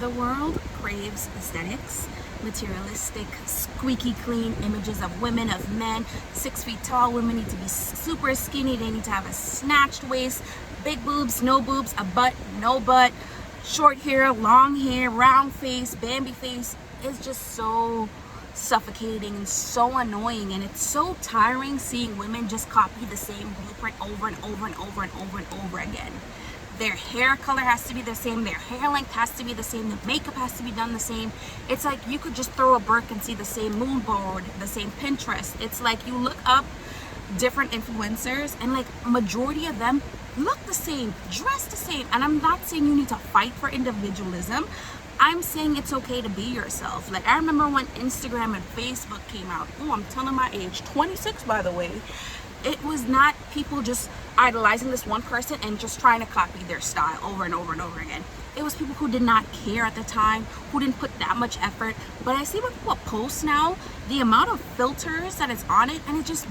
The world craves aesthetics, materialistic, squeaky clean images of women, of men. 6 feet tall women need to be super skinny. They need to have a snatched waist, big boobs, no boobs, a butt, no butt, short hair, long hair, round face, Bambi face. It's just so suffocating and so annoying, and it's so tiring seeing women just copy the same blueprint over and over and over and over and over again. Their hair color has to be the same, their hair length has to be the same, the makeup has to be done the same. It's like you could just throw a brick and see the same mood board, the same Pinterest. It's like you look up different influencers and like majority of them look the same, dress the same. And I'm not saying you need to fight for individualism. I'm saying it's okay to be yourself. Like I remember when Instagram and Facebook came out. Oh, I'm telling my age, 26 by the way. It was not people just idolizing this one person and just trying to copy their style over and over and over again. It was people who did not care at the time, who didn't put that much effort. But I see when people post now, the amount of filters that is on it, and it just,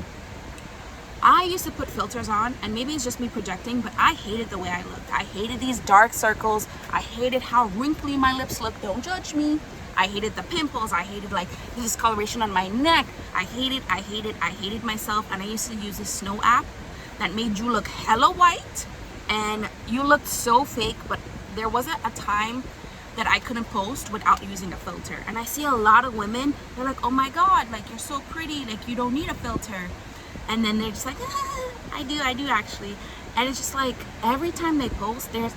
I used to put filters on, and maybe it's just me projecting, but I hated the way I looked. I hated these dark circles. I hated how wrinkly my lips looked. Don't judge me. I hated the pimples. I hated like the discoloration on my neck. I hated myself. And I used to use this snow app that made you look hella white and you looked so fake. But there wasn't a time that I couldn't post without using a filter. And I see a lot of women, they're like, oh my God, like you're so pretty, like you don't need a filter. And then they're just like, I do actually. And it's just like every time they post, there's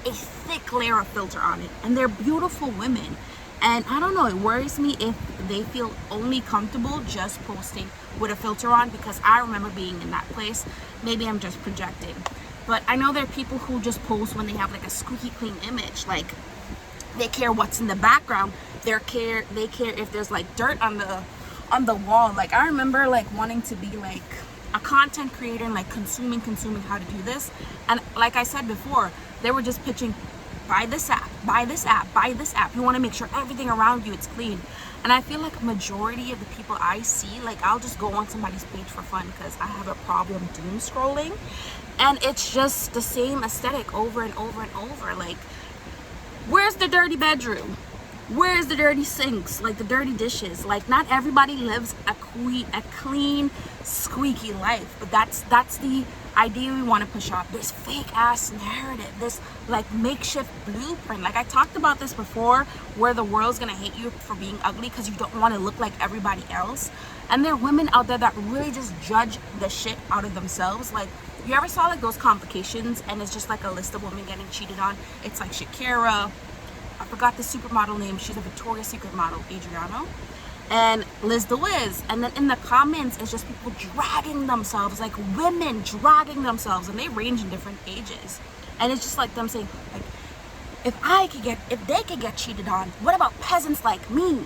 a thick layer of filter on it. And they're beautiful women. And I don't know, it worries me if they feel only comfortable just posting with a filter on, because I remember being in that place. Maybe I'm just projecting. But I know there are people who just post when they have like a squeaky clean image. Like they care what's in the background. They care if there's like dirt on the wall. Like I remember like wanting to be like a content creator and like consuming how to do this. And like I said before, they were just pitching, buy this app, buy this app, buy this app. You want to make sure everything around you is clean. And I feel like majority of the people I see, like I'll just go on somebody's page for fun because I have a problem doom scrolling. And it's just the same aesthetic over and over and over. Like, where's the dirty bedroom? Where's the dirty sinks? Like the dirty dishes? Like not everybody lives a clean, squeaky life. But that's the idea we want to push off, this fake ass narrative, this like makeshift blueprint. Like I talked about this before, where the world's gonna hate you for being ugly because you don't want to look like everybody else. And there are women out there that really just judge the shit out of themselves. Like you ever saw like those complications and it's just like a list of women getting cheated on? It's like Shakira, I forgot the supermodel name, she's a Victoria's Secret model, Adriano, and Liz the Wiz. And then in the comments, it's just people dragging themselves, like women dragging themselves, and they range in different ages. And it's just like them saying, like, if they could get cheated on, what about peasants like me?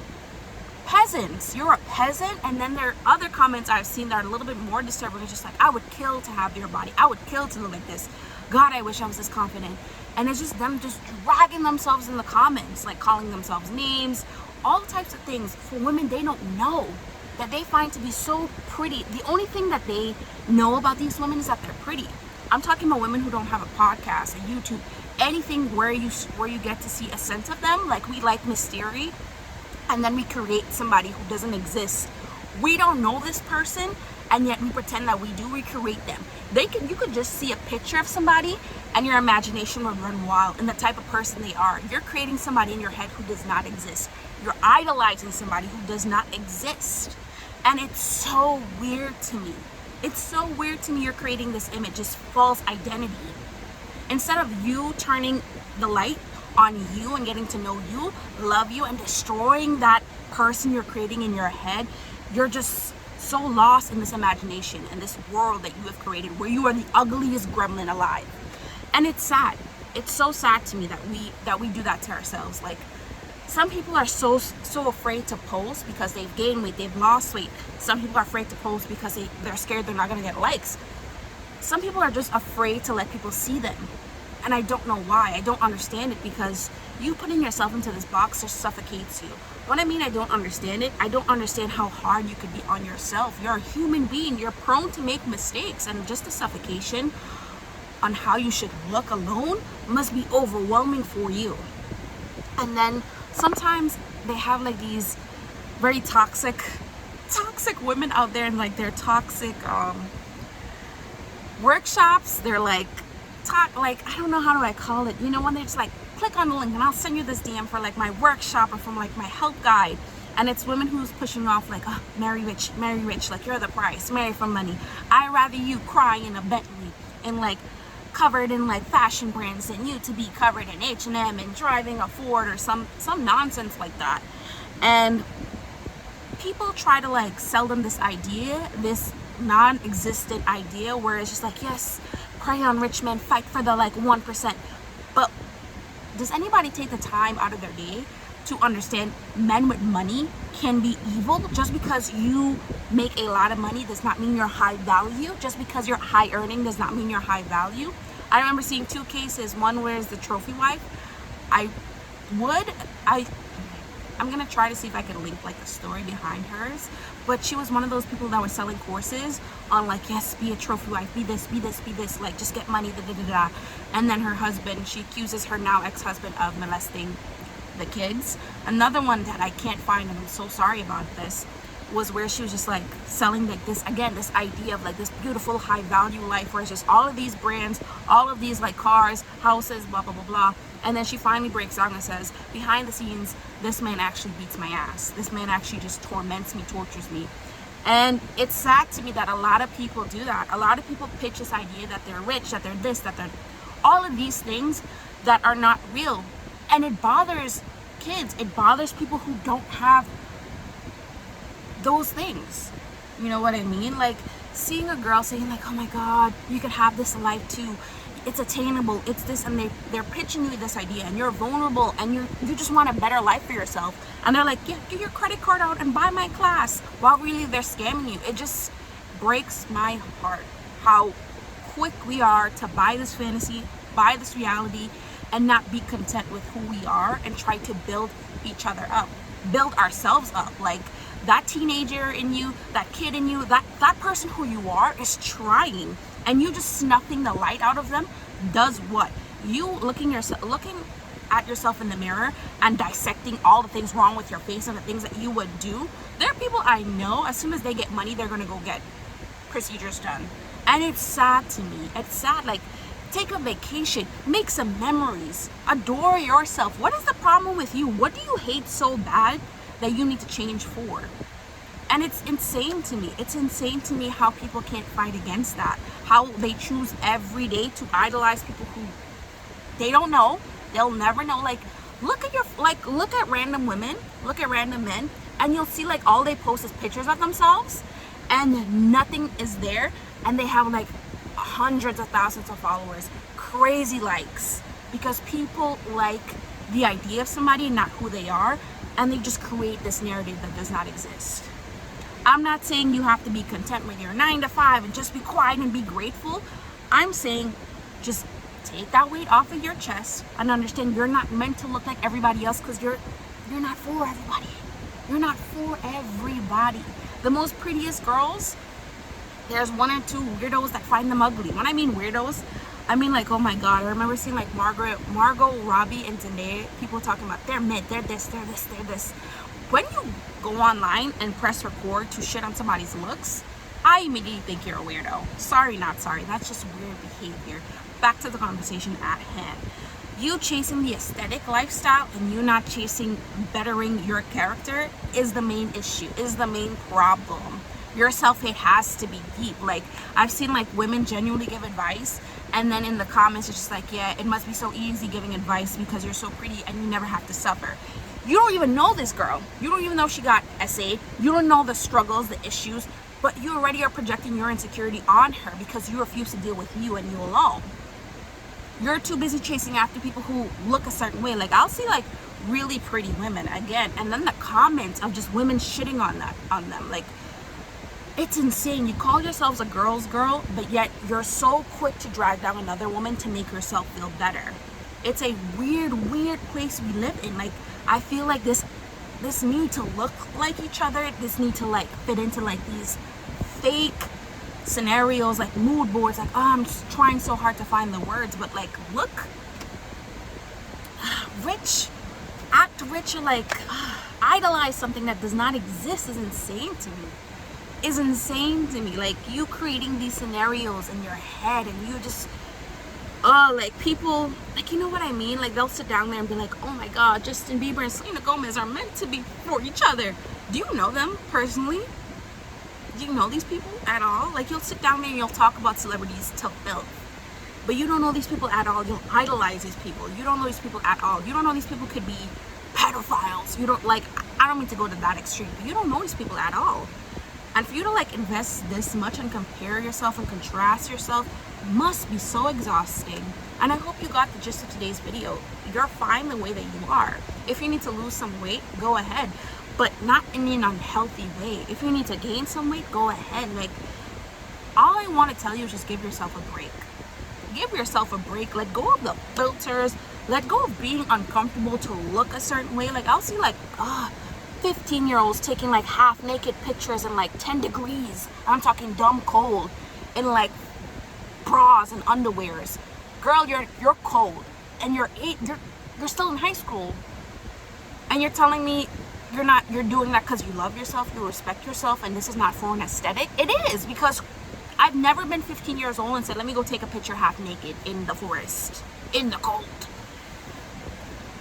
Peasants, you're a peasant. And then there are other comments I've seen that are a little bit more disturbing. It's just like, I would kill to have your body. I would kill to look like this. God, I wish I was this confident. And it's just them just dragging themselves in the comments, like calling themselves names, all types of things for women they don't know, that they find to be so pretty. The only thing that they know about these women is that they're pretty. I'm talking about women who don't have a podcast, a YouTube, anything where you get to see a sense of them. Like we like mystery, and then we create somebody who doesn't exist. We don't know this person, and yet we pretend that we do. We create them. You could just see a picture of somebody and your imagination would run wild in the type of person they are. You're creating somebody in your head who does not exist. You're idolizing somebody who does not exist. And it's so weird to me. It's so weird to me you're creating this image, this false identity. Instead of you turning the light on you and getting to know you, love you, and destroying that person you're creating in your head, you're just so lost in this imagination and this world that you have created where you are the ugliest gremlin alive. And it's sad. It's so sad to me that we do that to ourselves. Like some people are so afraid to post because they've gained weight, they've lost weight. Some people are afraid to post because they're scared they're not gonna get likes. Some people are just afraid to let people see them. And I don't know why. I don't understand it, because you putting yourself into this box just suffocates you. What I mean, I don't understand it. I don't understand how hard you could be on yourself. You're a human being. You're prone to make mistakes, and just the suffocation on how you should look alone must be overwhelming for you. And then sometimes they have like these very toxic women out there, and like their toxic workshops. They're like like, I don't know, how do I call it, you know, when they're just like, click on the link and I'll send you this DM for like my workshop or from like my help guide. And it's women who's pushing off like, oh, marry rich, like you're the price, marry for money. I'd rather you cry in a Bentley and like covered in like fashion brands than you to be covered in H&M and driving a Ford or some nonsense like that. And people try to like sell them this idea, this non-existent idea, where it's just like, yes, prey on rich men, fight for the like 1%. But does anybody take the time out of their day to understand men with money can be evil? Just because you make a lot of money does not mean you're high value. Just because you're high earning does not mean you're high value. I remember seeing two cases. One where is the trophy wife. I'm gonna try to see if I can link like the story behind hers, but she was one of those people that was selling courses on like, yes, be a trophy wife, be this, like just get money, and then her husband, she accuses her now ex-husband of molesting the kids. Another one that I can't find, and I'm so sorry about this, was where she was just like selling like this, again, this idea of like this beautiful high value life where it's just all of these brands, all of these like cars, houses, blah blah blah blah. And then she finally breaks down and says, behind the scenes, this man actually beats my ass. This man actually just torments me, tortures me. And it's sad to me that a lot of people do that. A lot of people pitch this idea that they're rich, that they're this, that they're all of these things that are not real. And it bothers kids. It bothers people who don't have those things. You know what I mean? Like seeing a girl saying like, oh my God, you could have this life too. It's attainable, it's this, and they're pitching you this idea, and you're vulnerable, and you just want a better life for yourself, and they're like, yeah, get your credit card out and buy my class, while really they're scamming you. It just breaks my heart how quick we are to buy this fantasy, buy this reality, and not be content with who we are and try to build each other up, build ourselves up. Like that teenager in you, that kid in you, that person who you are is trying, and you just snuffing the light out of them does what? You looking at yourself in the mirror and dissecting all the things wrong with your face and the things that you would do. There are people I know, as soon as they get money, they're gonna go get procedures done. And it's sad to me. It's sad. Like, take a vacation, make some memories, adore yourself. What is the problem with you? What do you hate so bad that you need to change for? And it's insane to me. It's insane to me how people can't fight against that. How they choose every day to idolize people who they don't know. They'll never know. Like, look at random women, look at random men, and you'll see like all they post is pictures of themselves and nothing is there. And they have like hundreds of thousands of followers, crazy likes, because people like the idea of somebody, not who they are, and they just create this narrative that does not exist. I'm not saying you have to be content with your 9 to 5 and just be quiet and be grateful. I'm saying just take that weight off of your chest and understand you're not meant to look like everybody else, because you're not for everybody. You're not for everybody. The most prettiest girls, there's one or two weirdos that find them ugly. When I mean weirdos, I mean like, oh my God, I remember seeing like Margot Robbie and Zendaya, people talking about they're mid, they're this. When you go online and press record to shit on somebody's looks, I immediately think you're a weirdo. Sorry, not sorry. That's just weird behavior. Back to the conversation at hand. You chasing the aesthetic lifestyle and you not chasing bettering your character is the main issue, is the main problem. Your self-hate has to be deep. Like, I've seen like women genuinely give advice, and then in the comments it's just like, yeah, it must be so easy giving advice because you're so pretty and you never have to suffer. You don't even know this girl. You don't even know she got essayed. You don't know the struggles, the issues, but you already are projecting your insecurity on her because you refuse to deal with you and you alone. You're too busy chasing after people who look a certain way. Like, I'll see like really pretty women again, and then the comments of just women shitting on them. Like, it's insane. You call yourselves a girl's girl, but yet you're so quick to drag down another woman to make yourself feel better. It's a weird place we live in. Like, I feel like this need to look like each other, this need to like fit into like these fake scenarios, like mood boards, like, oh, I'm just trying so hard to find the words, but like, look, rich, such a like idolize something that does not exist is insane to me. Is insane to me. Like, you creating these scenarios in your head, and you just like, people, like, you know what I mean? Like, they'll sit down there and be like, oh my god, Justin Bieber and Selena Gomez are meant to be for each other. Do you know them personally? Do you know these people at all? Like, you'll sit down there and you'll talk about celebrities till filth, but you don't know these people at all. You'll idolize these people. You don't know these people at all. You don't know these people could be pedophiles. You don't, like, I don't mean to go to that extreme, but you don't know these people at all. And for you to like invest this much and compare yourself and contrast yourself must be so exhausting. And I hope you got the gist of today's video. You're fine the way that you are. If you need to lose some weight, go ahead, but not in an unhealthy way. If you need to gain some weight, go ahead. Like, all I want to tell you is just give yourself a break. Give yourself a break. Let go of the filters. Let go of being uncomfortable to look a certain way. Like, I'll see like 15-year-olds taking like half naked pictures in like 10 degrees. I'm talking dumb cold, in like bras and underwears. Girl, you're cold, and you're still in high school, and you're telling me you're doing that because you love yourself, you respect yourself, and this is not for an aesthetic. It is, because I've never been 15 years old and said, let me go take a picture half naked in the forest in the cold.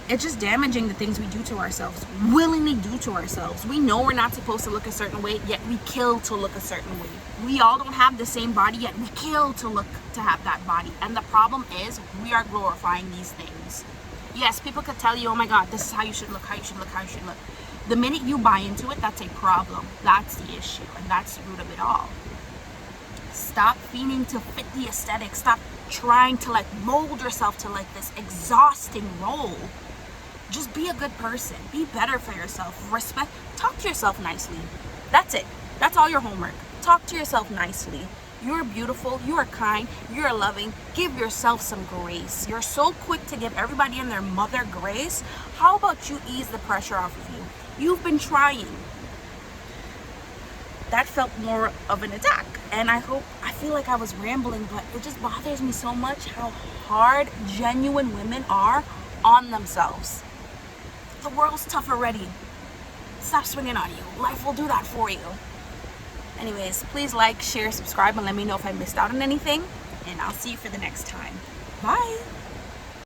It's just damaging the things we do to ourselves, willingly do to ourselves. We know we're not supposed to look a certain way, yet we kill to look a certain way. We all don't have the same body, yet we kill to have that body. And the problem is, we are glorifying these things. Yes, people could tell you, oh my god, this is how you should look, how you should look, how you should look. The minute you buy into it, that's a problem. That's the issue, and that's the root of it all. Stop fiending to fit the aesthetic. Stop trying to like mold yourself to like this exhausting role. Just be a good person. Be better for yourself. Respect. Talk to yourself nicely. That's it. That's all your homework. Talk to yourself nicely. You're beautiful. You are kind. You're loving. Give yourself some grace. You're so quick to give everybody and their mother grace. How about you ease the pressure off of you? You've been trying. That felt more of an attack. And I feel like I was rambling, but it just bothers me so much how hard genuine women are on themselves. The world's tough already. Stop swinging on you. Life will do that for you. Anyways, please like, share, subscribe, and let me know if I missed out on anything. And I'll see you for the next time. Bye.